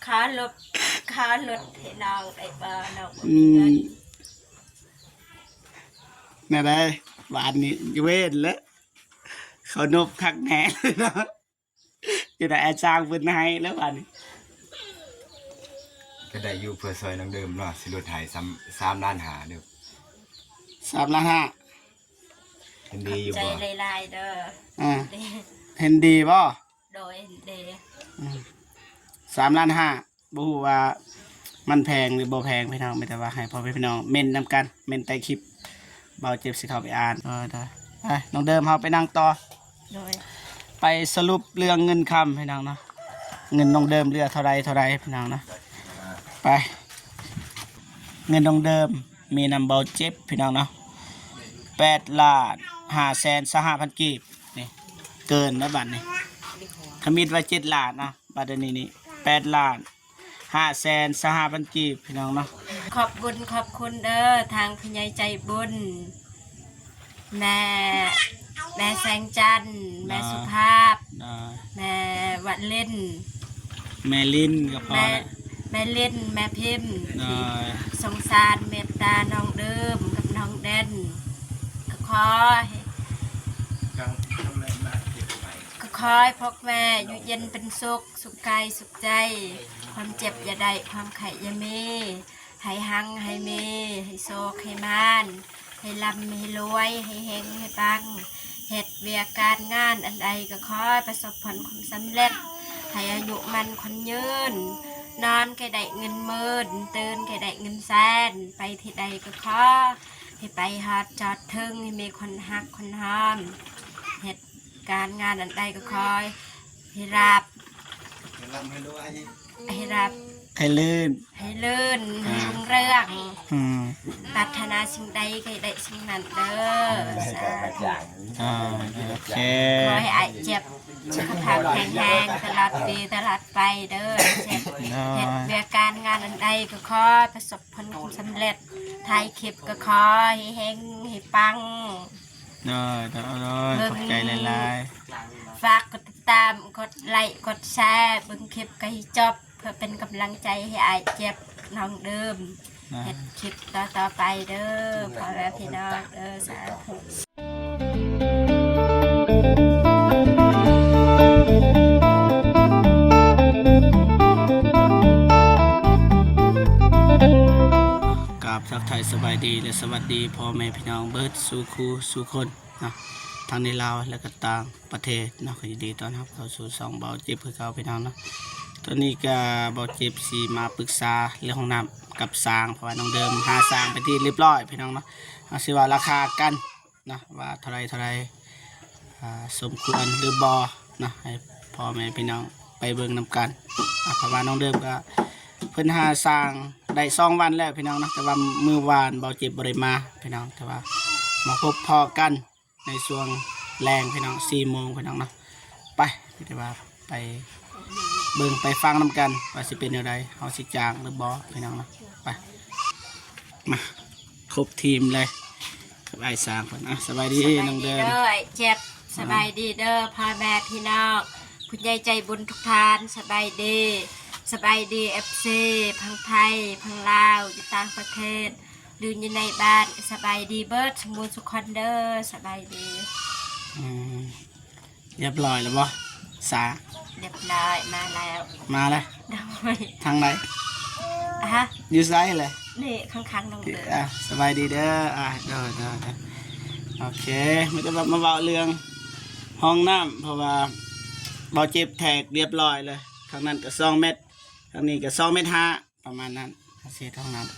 ขาลดให้น้องได้บ่น้องน่ะได้บ้านนี้เวทแล้วเขานบคักแหน่เลยเนาะจะได้อาจารย์เพิ่นให้แล้วบ้านนี้ก็ได้อยู่เพื่อซอยน้องเดิมเนาะสิรถไถ3 ล้านหาเด้อ3 ล้าน 5เห็นดีอยู่ใจบ่ลายๆเด้อเห็นดีบ่โดยเด3 ล้าน 5บ่ฮู้ว่ามันแพงหรือบ่แพงพี่น้องไม่แต่ว่าให้พ่อพี่น้องเม่นนำกันเม่นใต้คลิปเบาเจ็บสิเข้าไปอ่านได้ไปน้องเดิมเฮาไปนั่งต่อโดยไปสรุปเรื่องเงินคำพี่น้องเนาะเงินน้องเดิมเรือเท่าไรพี่น้องเนาะไปเงินน้องเดิมมีนำเบาเจ็บพี่น้องเนาะ8,550,000 กีบนี่เกินนะบัตรนี่ขมิดไว้7 ล้านนะบัตรนี้8,550,000 กีบพี่น้องเนาะขอบคุณเด้อทางผู้ใหญ่ใจบุญแม่แสงจันทร์แม่สุภาพแม่วัดเล่นแม่ลิ้นก็พอแม่เล่นแม่พิมพ์สงสารเมตตาน้องเดิมกับน้องเด่นก็ขอให้พวกแม่อยู่เย็นเป็นสุขกายสุขใจความเจ็บอย่าได้ความไข่อย่ามีให้หังให้มีให้โศกให้มานให้ลำให้รวยให้เฮงให้ปังเหตุเวียการงานอันใดก็ขอประสบผลความสำเร็จให้อายุมันคนยืนนอนแค่ได้เงินหมื่นตื่นแค่ได้เงินแสนไปที่ใดก็ขอให้ไปฮอดจอดถึงให้มีคนฮักคนหอมเหตุการงานอันใดก็คอยให้รับให้ลื่นให้รุ่งเรืองปรารถนาสิ่งใดก็ได้สิ่งนั้นเด้อโอเคขอให้อาเจ็บสุขภาพแข็งแรงตลอดปีตลอดไปเด้อเจ็บเหตุเวียการงานอันใดก็ขอประสบผลสำเร็จถ่ายคลิปก็ขอให้เฮงให้ปังขอบใจหลายฝากกดติดตามกดไลค์กดแชร์เบิ่งคลิปก็ให้จบเพื่อเป็นกำลังใจให้อายเจ็บน้องเดิมเฮ็ดคลิปต่อไปเด้อพ่อแม่พี่น้องเด้อสาธุทักทายสบายดีและสวัสดีพ่อแม่พี่น้องเบิร์ดสู่ครูสู่คนนะทั้งในลาวและก็ต่างประเทศนะขอยินดีต้อนรับเข้าสู่2เบาเจ็บเพื่อเขาพี่น้องนะตอนนี้ก็เบาเจ็บสีมาปรึกษาเรื่องห้องน้ำกับสร้างเพราะว่าน้องเดิมหาสร้างไปที่เรียบร้อยพี่น้องเนาะเอาสิว่าราคากันนะว่าเท่าไรสมควรหรือบอนะให้พ่อแม่พี่น้องไปเบิ่งนำกันเพราะว่าน้องเดิมก็เพิ่นหาสร้างได้2 วันแล้วพี่น้องนะแต่ว่ามือวานเบาเจ็บบริมาพี่น้องแต่ว่ามาพบพอกันในช่วงแรงพี่น้อง4 โมงพี่น้องนะไปพี่ว่าไปเบิ่งไปฟังนำกันว่าสิเป็นอย่างไรเฮาสิจางหรือบอพี่น้องนะไปมาครบทีมเลยกับไอ้สร้างเพิ่นสบายดีน้องเดิมเจ็บสบายดีเด้อพ่อแม่พี่น้องคุณยายใจบุญทุกท่านสบายดีFC พังไทยพังลาวอยู่ต่างประเทศหรืออยู่ในบ้านสบายดีเบิร์ดสมบูรณ์สุขคนเด้อสบายดีเรียบร้อยแล้วบ่สาเรียบร้อยมาแล้วทางไหนอยู่ไซส์เลยนี่ข้างๆน้องเด้อสบายดีเด้อเด้อโอเคไม่ต้องมาเบาเรื่องห้องน้ำเพราะว่าเบาเจ็บแทกเรียบร้อยเลยทางนั้นก็2 เมตรทางนี้ก็2.5 เมตรประมาณนั้นเสียห้องน้ำ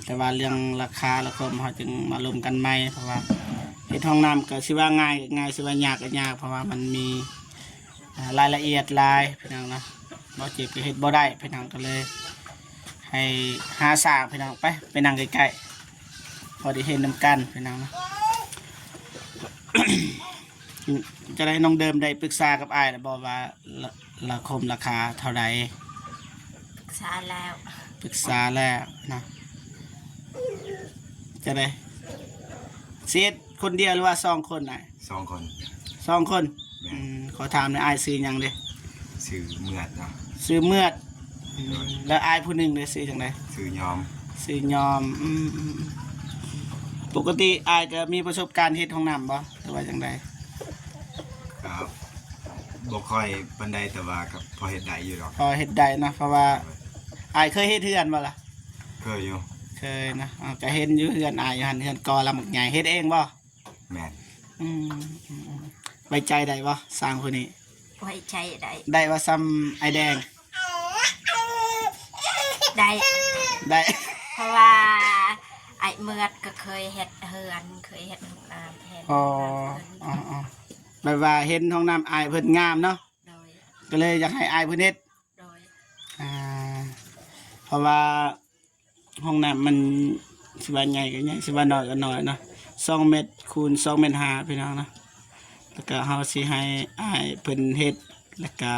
แต่ว่าเรื่องราคาแล้วก็เขาจึงมาลงกันไหมเพราะว่าเฮ็ดห้องน้ำก็สิว่าง่ายสิว่ายากก็ยากเพราะว่ามันมีรายละเอียดหลายพี่น้องนะเบาเจ็บก็เฮ็ดบ่ได้พี่น้องก็เลยให้หาสร้างพี่น้องไปนั่งใกล้ๆพอได้เห็นนำกันพี่น้องนะ จะได้น้องเดิมได้ปรึกษากับอ้ายแล้วบอกว่าราคาเท่าไหร่ปรึกษาแล้วนะจะได้เสียคนเดียวหรือว่า2 คนน่ะ2 คนขอถามในอ้ายซื้อยังเด้ซื้อเมือดเนาะซื้อเมือด แล้วอายผู้หนึ่งได้ซื้อจังได ซื้อยอม ซื้อยอมปกติอายก็มีประสบการณ์เฮ็ดห้องน้ำบ่หรือว่าจังได ครับบ่ค่อยปานใดแต่ว่าก็พอเฮ็ดได้อยู่หรอก พอเฮ็ดได้นะเพราะว่าอายเคยเฮ็ดเฮือนบ่ล่ะ เคยอยู่ เคยนะก็เห็นอยู่เฮือนอายอยู่หั่นเฮือนกอลำบักใหญ่เฮ็ดเองบ่ แม่น อืมไว้ใจได้บ่สร้างคนนี้ ไว้ใจได้ ได้ว่าซ้ำไอแดง ได้ ได้ เพราะว่าไอ้เมือดก็เคยเฮ็ดเฮือนเคยเฮ็ดห้องน้ำเฮ็ด อ๋อ ห้องน้ำเพิ่น แบบว่าเห็นห้องน้ำอายเพิ่นงามเนาะ โดย ก็เลยอยากให้อายเพิ่นเฮ็ด โดย อ่าเพราะว่าห้องน้ำมันสิว่าใหญ่ก็ใหญ่สิว่าน้อยก็น้อยเนาะ2 เมตรคูณ2 เมตร5พี่น้องเนาะแล้วก็เฮาสิให้อายเพิ่นเฮ็ดแล้วก็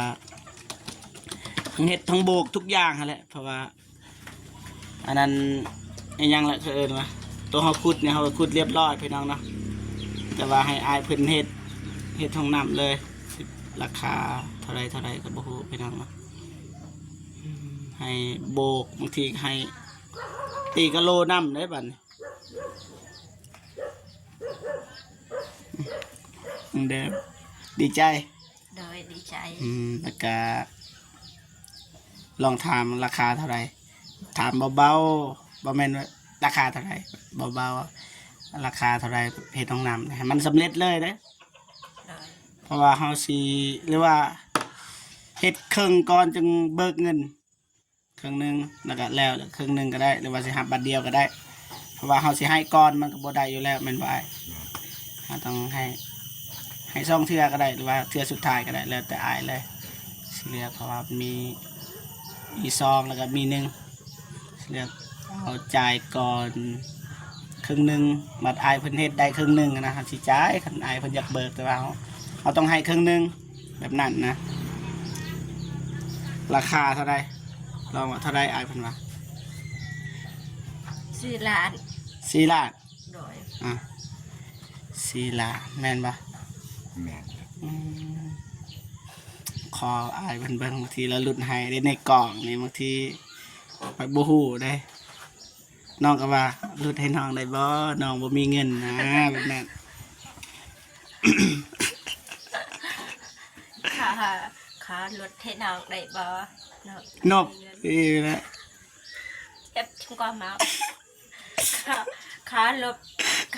ทั้งเฮ็ดทั้งโบกทุกอย่างหั่นแหละเพราะว่าอันนั้นอีหยังละคือเอิ้นว่าตัวเฮาขุดเนี่ยเฮาก็ขุดเรียบร้อยพี่น้องเนาะแต่ว่าให้อายเพิ่นเฮ็ดห้องน้ำเลยราคาเท่าไรก็บ่ฮู้พี่น้องเนาะให้โบกบางทีให้ตีกะโลน้ำได้บัดนี้เด้อดีใจ โดยดีใจ แล้วก็ลองถามราคาเท่าไหร่ถามเบาๆบ่แม่นว่าราคาเท่าไหร่เบาๆราคาเท่าไหร่เฮ็ดห้องน้ำให้มันสำเร็จเลยเด้อ โดย เพราะว่าเฮาสิหรือว่าเฮ็ดครึ่งก่อนจึงเบิกเงินครึ่งหนึงแล้วก็แล้วครึ่งหนึงก็ได้หรือว่าสิหับบัตรเดียวก็ได้ เพราะว่าเฮาสิให้ก่อนมันก็บ่ได้อยู่แล้วแม่นบ่อ้ายเฮาต้องให้ซ่องเทื่อก็ได้หรือว่าเทื่อสุดท้ายก็ได้แล้วแต่อ้ายเลยสิเลือกเพราะว่ามีซองแล้วก็มีหนึ่งสิเลือกเอาจ่ายก่อนครึ่งหนึงบัตรอ้ายเพิ่นเฮ็ดได้ครึ่งหนึงนะสิจ่ายคันอ้ายเพิ่นอยากเบิกแต่ว่าเราต้องให้ครึ่งหนึงแบบนั้นนะราคาเท่าไรลองว่าเท่าไรอ้ายเพิ่นว่า ชื่อร้าน 4 ล้าน โดย อ่ะ4 ล้านแม่นปะ แม่น อืมขออ้ายเพิ่นเบิ่งบางทีแล้วหลุดให้ได้ในกล่องนี่บางทีไปบ่ฮู้ได้น้องก็ว่าหลุดให้น้องได้บ่น้องบ่มีเงินนะแบบนั้น ขาลดให้น้องได้บ่น้อง นบนี่นะ เจ็บชุ่มก็มาขาลด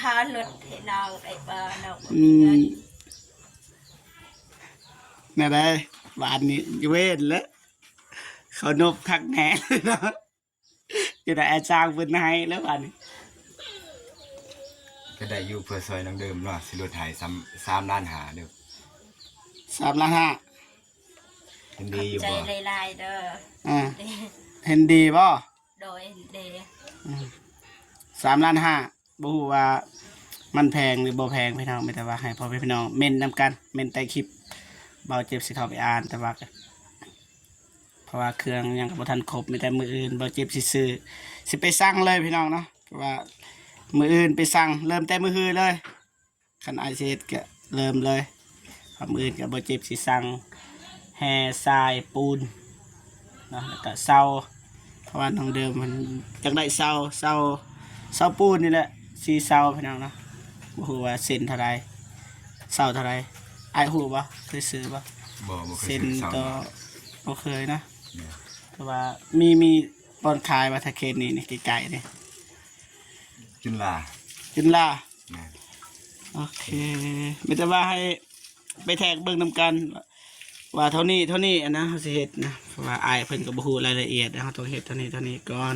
ให้น้องได้บ่น้องบ่มีเงิน น่ะได้บานนี้เว้นแล้วเขานบคักแหน่เลยเนาะจะได้อาจารย์เพิ่นให้แล้วบานนี้ ก็ได้อยู่เพื่อซอยนังเดิมเนาะสิรถไถ3ล้านหาเด้อ 3 ล้าน 5 เห็นดีอยู่ ใจ บ่ ลายๆเด้อ อ่าเห็นดีบ่ โดยเด 3 ล้าน 5บ่ฮู้ว่ามันแพงหรือบ่แพงพี่น้องมีแต่ว่าให้พ่อแม่พี่น้องเม่นนำกันเม่นใต้คลิปเบาเจ็บสิเข้าไปอ่านแต่ว่าเพราะว่าเครื่องยังบ่ทันครบมีแต่มืออื่นเบาเจ็บสิซื้อสิไปสั่งเลยพี่น้องเนาะเพราะว่ามืออื่นไปสั่งเริ่มแต่มื้อฮือเลยคันไอเซก็เริ่มเลยมื้ออื่นก็บ่เจ็บสิสั่งแห่ทรายปูนเนาะแล้วก็เสาเพราะว่าน้องเดิมมันอยากได้เสาปูนนี่แหละ4เสาพี่น้องเนาะบ่ฮู้ว่าเส้นเท่าใดเสาเท่าใดอ้ายฮู้บ่เคยซื้อบ่ บ่เคย เส้น ซื้อเสา ต่อ เนาะ บ่เคยนะ แม่น แต่ว่ามีบอนขายว่าถ้าเขตนี่ไกลๆนี่ จุฬา จุฬา แม่น โอเคไม่แต่ว่าให้ไปแทกเบิ่งนำกันว่าเท่านี้อันนะเฮาสิเฮ็ดนะเพราะว่าอ้ายเพิ่นก็บ่ฮู้รายละเอียดนะเฮาต้องเฮ็ดเท่านี้ก่อน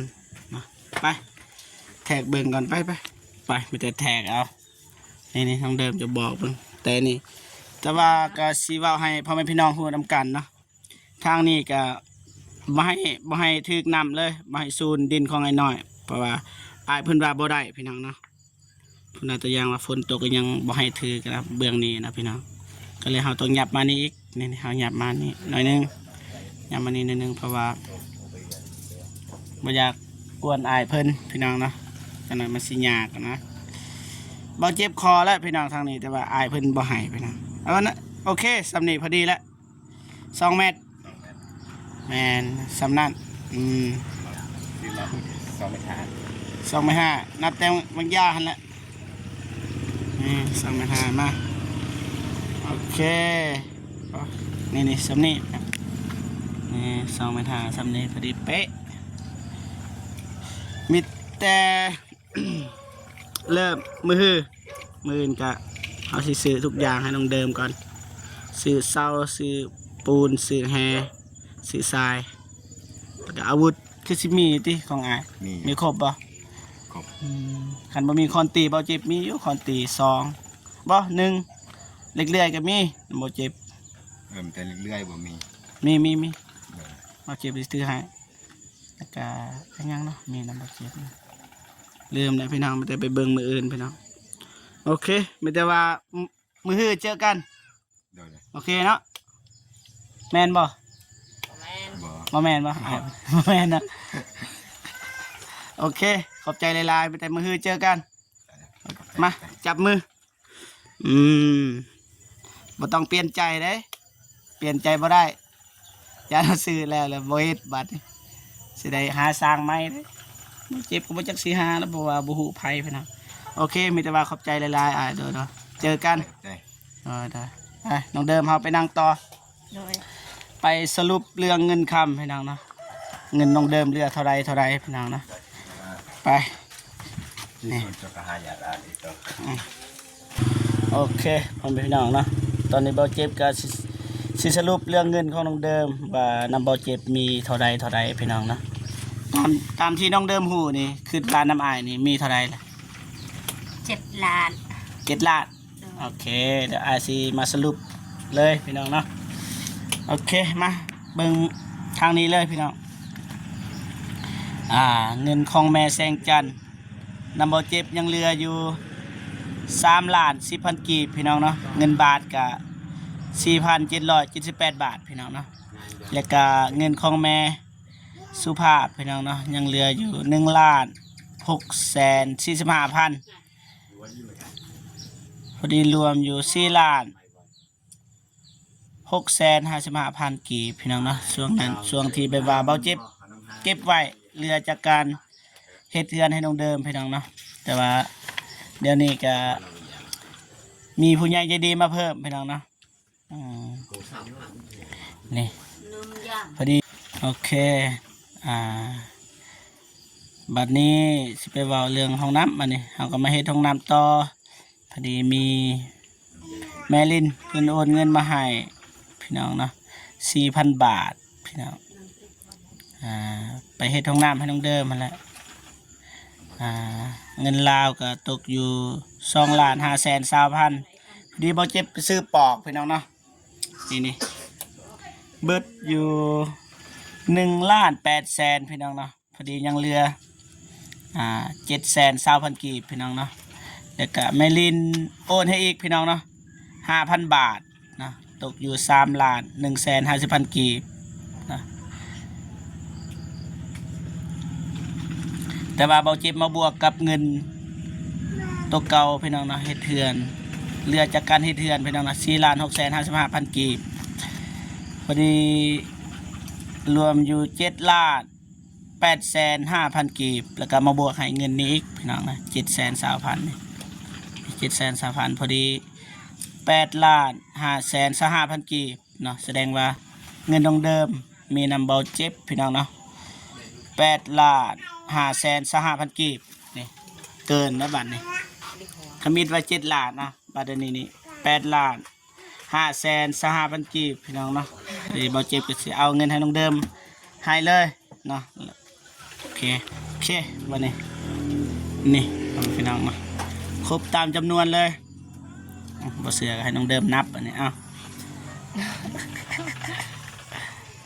เนาะไปแทกเบิ่งก่อนไปมีแต่แทกเอานี่ทางเดิมจะบอกเบิ่งแต่นี่แต่ว่าก็สิเว้าให้พ่อแม่พี่น้องฮู้นำกันเนาะทางนี้ก็บ่ให้ถึกน้ำเลยบ่ให้ซูนดินของไอ้น้อยเพราะว่าอ้ายเพิ่นว่าบ่ได้พี่น้องเนาะเพิ่นว่าตัวอย่างว่าฝนตกก็ยังบ่ให้ถือกันนะเบื้องนี้นะพี่น้องก็เลยเฮาต้องยับมานี่อีกนี่เฮายับมานี่หน่อยนึงยับมานี่หน่อยนึงเพราะว่าบ่อยากกวนอ้ายเพิ่นพี่น้องเนาะจังนั้นมันสิยากนะบ่เจ็บคอแล้วพี่น้องทางนี้แต่ว่าอ้ายเพิ่นบ่ให้พี่น้องเอานะโอเคสำนี้พอดีแล้ว2 เมตรแม่นสำนั้น ซื้อมา2ไม่ทาน 2,500นับแต่บางย่าหั่นแหละนี่2,500มาโอเคนี่สำนี่นี่2,500สำนี่พอดีเป๊ะมีแต่ เริ่มมือก็เอาสิซื้อทุกอย่างให้น้องเดิมก่อนซื้อเสาซื้อปูนซื้อแฮซื้อทรายแล้วก็อาวุธคือสิมีติของอ้ายมีครบบ่ ครบ คันบ่มีคอนตีบ่เจ็บมีอยู่คอนตี2บ่1เล็กๆก็มีบ่เจ็บ แต่เรื่อยๆบ่มี มีบ่เจ็บสิซื้อให้แล้วก็อันยังเนาะมีนำบ่เจ็บลืมแล้วพี่น้องมันจะไปเบิ่งมืออื่นพี่น้องโอเคไม่แต่ว่ามือฮื้อเจอกัน โดยเลย โอเคเนาะแม่นบ่ บ่ บ่แม่นบ่อ้าวบ่แม่นนะโอเคขอบใจหลายๆไม่แต่มือฮื้อเจอกันมาจับมือบ่ต้องเปลี่ยนใจเด้เปลี่ยนใจบ่ได้อย่าเอาซื้อแล้วบ่เฮ็ดบัดนี้สิได้หาสร้างใหม่เด้บ่เจ็บก็บ่จักสิหาแล้วเพราะว่าบ่ฮู้ภัยพี่น้องโอเคมีแต่ว่าขอบใจหลายๆเด้อเจอกัน ได้ ได้ไปน้องเดิมเฮาไปนั่งต่อ โดย ไปสรุปเรื่องเงินคำพี่น้องเนาะเงินน้องเดิมเรือเท่าไรพี่น้องเนาะไป ที่สุดจะหายาดาอีกต่อ โอเคพ่อแม่พี่น้องเนาะตอนนี้เบาเจ็บก็สิสรุปเรื่องเงินของน้องเดิมว่านำเบาเจ็บมีเท่าไรพี่น้องเนาะตามที่น้องเดิมหูนี่คือร้านน้ำอายนี่มีเท่าไรล่ะ 7 ล้าน 7 ล้านโอเคเดี๋ยวอายสิมาสรุปเลยพี่น้องเนาะโอเคมาเบิ่งทางนี้เลยพี่น้องเงินของแม่แสงจันทร์นำเบาเจ็บยังเหลืออยู่3,10,000 กีบพี่น้องเนาะเงินบาทกะ4,778 บาทพี่น้องเนาะแล้วก็เงินของแม่สุภาพพี่น้องเนาะยังเหลืออยู่1,645,000พอดีรวมอยู่4,655,000 กีบพี่น้องเนาะช่วงที่แบบว่าเบาเจ็บเก็บไว้เหลือจากการเฮ็ดเรือนให้น้องเดิมพี่น้องเนาะแต่ว่าเดี๋ยวนี้ก็มีผู้ใหญ่ใจดีมาเพิ่มพี่น้องเนาะนี่พอดีโอเคบัดนี้สิไปเว้าเรื่องห้องน้ำบัดนี้เราก็มาเฮ็ดห้องน้ำต่อพอดีมีแม่ลินเพิ่นโอนเงินมาให้พี่น้องเนาะ4,000 บาทพี่น้องไปเฮ็ดห้องน้ำให้น้องเดิมมาแล้วเงินลาวก็ตกอยู่2,520,000ดีบ่เจ็บไปซื้อปอกพี่น้องเนาะนี่เบิดอยู่1,800,000พี่น้องเนาะพอดียังเหลือ720,000 กีบพี่น้องเนาะแล้วก็แม่ลินโอนให้อีกพี่น้องเนาะ5,000 บาทนะตกอยู่3,150,000 กีบนะแต่ว่าเบาเจ็บมาบวกกับเงินตัวเก่าพี่น้องเนาะเฮ็ดเถื่อนเรือจากการเฮ็ดเถื่อนพี่น้องเนาะ4,655,000 กีบพอดีรวมอยู่7,850,000 กีบแล้วก็มาบวกให้เงินนี้อีกพี่น้องนะ720,000นี่720,000พอดี8,525,000 กีบเนาะแสดงว่าเงินเดิมมีนำเบาเจ็บพี่น้องเนาะ8,525,000 กีบนี่เกินนะบัดนี้ขมิดไว้7 ล้านนะบัดนี้8,525,000 กีบพี่น้องเนาะเบาเจ็บก็สิเอาเงินให้น้องเดิมให้เลยเนาะโอเคบัดนี้นี่พี่น้องมาครบตามจำนวนเลยบ่เสือให้น้องเดิมนับอันนี้เอา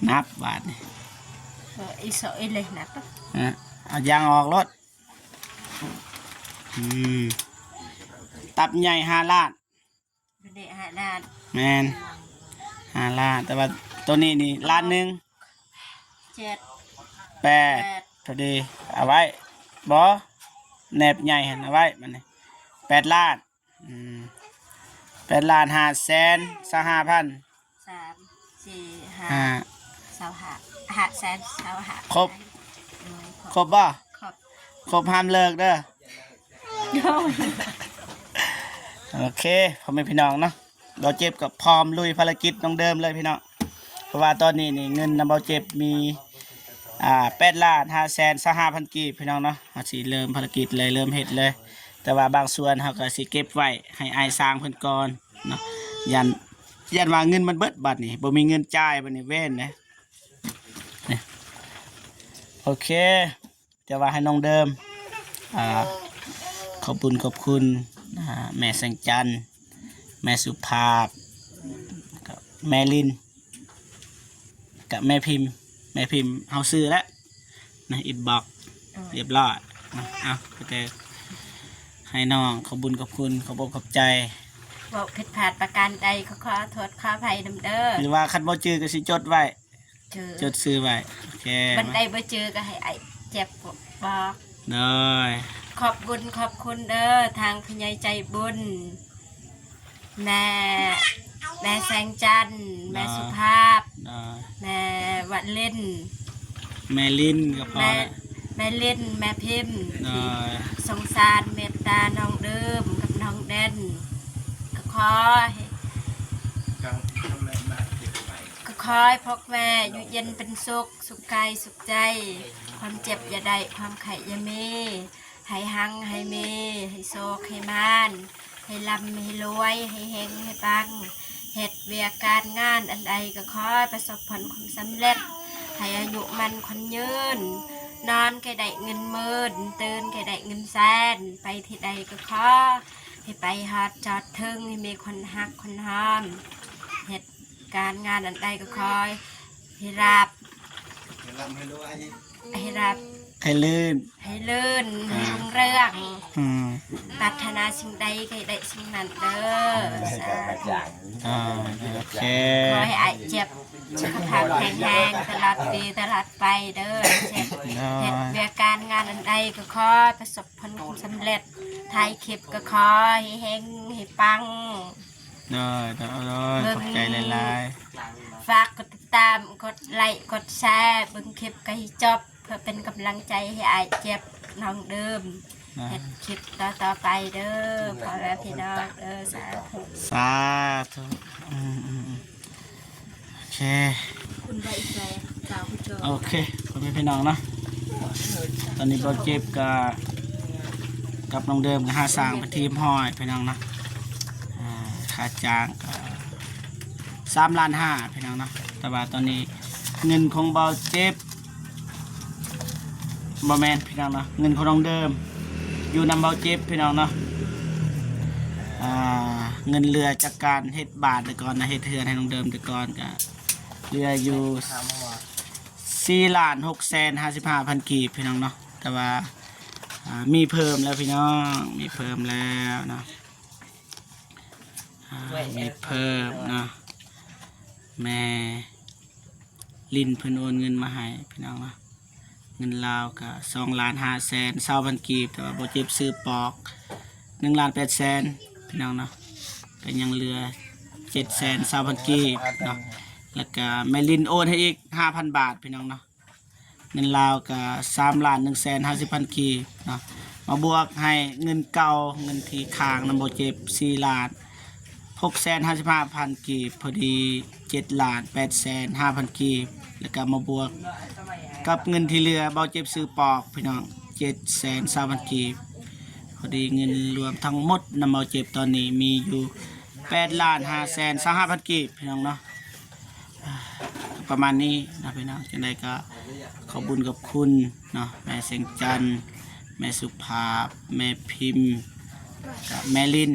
นับบาทนี่อีสอยเลยนะปะเอายางออกรถตับใหญ่5 ล้าน เด็ก5 ล้านแมน5 ล้านแต่ว่าตัวนี้นี่1 ล้าน7 8พอดีเอาไว้บ่แนบใหญ่เห็นเอาไว้มันนี่8 ล้าน8,525,000 3 4 5 25 500,000เท่าหา ครบบ่ ครบ ครบห้ามเลิกเด้อ โดย โอเคพ่อแม่พี่น้องเนาะเบาเจ็บกับพร้อมลุยภารกิจน้องเดิมเลยพี่น้องเพราะว่าตอนนี้นี่เงินนำเบาเจ็บมี8,525,000 กีบพี่น้องเนาะเราสิเริ่มภารกิจเลยเริ่มเฮ็ดเลย แต่ว่าบางส่วนเราก็สิเก็บไว้ให้อายสร้างเพิ่นก่อนเนาะยันว่าเงินมันเบิดบัดนี่บ่มีเงินจ่ายบัดนี้เว้นนะนี่โอเคจะว่าให้น้องเดิมขอบคุณแม่แสงจันทร์แม่สุภาพกับแม่ลินกับแม่พิมพ์เฮาซื้อแล้วนะอิดบอกเรียบร้อยนะเอาแต่ให้น้องขอบคุณขอบอกขอบใจ บอกผิดพลาดประการใดขอโทษขออภัยนำเด้อ หรือว่าคันบ่จือก็สิจดไว้ เจอ จดซื้อไว้โอเค บันไดบ่เจอก็ให้ไอ้เจ็บบอก ได้ ขอบคุณเด้อทางผู้ใหญ่ใจบุญแม่แสงจันทร์แม่สุภาพ ได้ แม่วัดเล่น แม่ลินก็พอ แม่เล่นแม่พิมพ์ ได้ สงสารเมตตาน้องเดิมกับน้องเด่นก็ขอให้พวกแม่อยู่เย็นเป็นสุขกายสุขใจ ความเจ็บอย่าได้ความไข่อย่ามีให้หังให้มีให้โศกให้มานให้ลำให้รวยให้เฮงให้ปังเหตุเวียการงานอันใดก็ขอประสบผลความสำเร็จให้อายุมันคนยืนนอนแก่ได้เงินหมื่นตื่นแก่ได้เงินแสนไปที่ใดก็ขอให้ไปฮอดจอดถึงให้มีคนฮักคนหอมเหตุการงานอันใดก็คอยให้รับให้ลื่น ให้ลื่นให้รุ่งเรือง อืม ปรารถนาสิ่งใดก็ให้ได้สิ่งนั้นเด้อสาธุ โอเค ขอให้ไอ้เจ็บสุขภาพแข็งแรงตลอดปีตลอดไปเด้อเจ็บเหตุเวียการงานอันใดก็ขอประสบผลสำเร็จถ่ายคลิปก็ขอให้เฮงให้ปัง ได้ขอบใจหลาย ฝากกดติดตามกดไลค์กดแชร์เบิ่งคลิปก็ให้จบเพื่อเป็นกำลังใจให้ไอ้เจ็บน้องเดิม ๆนะ เฮ็ดคลิปต่อไปเด้อพ่อแม่พี่น้องเด้อสาธุ สาธุโอเค คุณใบแฟสาวผู้ชม โอเคพ่อแม่พี่น้องเนาะตอนนี้เราเจ็บกับน้องเดิมกับ5สร้างเป็นทีมห้อยพี่น้องเนาะค่าจ้างก็3.5 ล้านพี่น้องเนาะแต่ว่าตอนนี้เงินของเบาเจ็บบอแมนพี่น้องเนาะเงินของน้องเดิมอยู่นำเบาเจ็บพี่น้องเนาะเงินเรือจากการเฮ็ดบาทแต่ก่อนนะเฮ็ดเทือนให้น้องเดิมแต่ก่อนก็เรืออยู่4,655,000 กีบพี่น้องเนาะแต่ว่ามีเพิ่มแล้วพี่น้องมีเพิ่มแล้วเนาะมีเพิ่มเนาะแม่ลินเพิ่นโอนเงินมาให้พี่น้องเนาะเงินลาวก็2,520,000 กีบแต่ว่าบ่เจ็บซื้อปอก1,800,000พี่น้องเนาะก็ยังเหลือ720,000 กีบเนาะแล้วก็แม่ลินโอนให้อีก 5,000 บาทพี่น้องเนาะเงินลาวก็3,150,000 กีบเนาะมาบวกให้เงินเก่าเงินที่ค้างนำบ่เจ็บ4,655,000 กีบพอดี7,850,000 กีบแล้วก็มาบวกกับเงินที่เหลือเบาเจ็บซื้อปอกพี่น้อง720,000 กีบพอดีเงินรวมทั้งหมดนำเบาเจ็บตอนนี้มีอยู่8,525,000 กีบพี่น้องเนาะประมาณนี้นะพี่น้องจังไดก็ขอบคุญกับคุณเนาะแม่เสียงจันทร์แม่สุภาพแม่พิมพ์กับแม่ลิน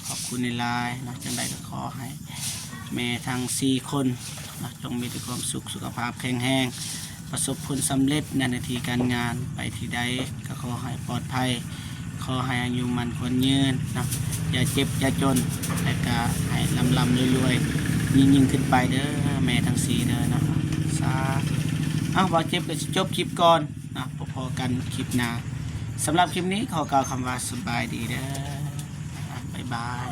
ขอบคุณในไลน์นะจังใดก็ขอให้แม่ทั้ง4 คนนะจงมีแต่ความสุขสุขภาพแข็งแรงประสบผลสำเร็จในหน้าที่การงานไปที่ใดก็ขอให้ปลอดภัยขอให้อายุมันคนยืนนะอย่าเจ็บอย่าจนแต่ก็ให้ลำรวยๆยิ่งขึ้นไปเด้อแม่ทั้ง4เด้อนะสาธุว่าเจ็บก็จบคลิปก่อนนะพอๆกันคลิปหน้าสำหรับคลิปนี้ขอกล่าวคำว่าสบายดีเด้อบ๊ายบาย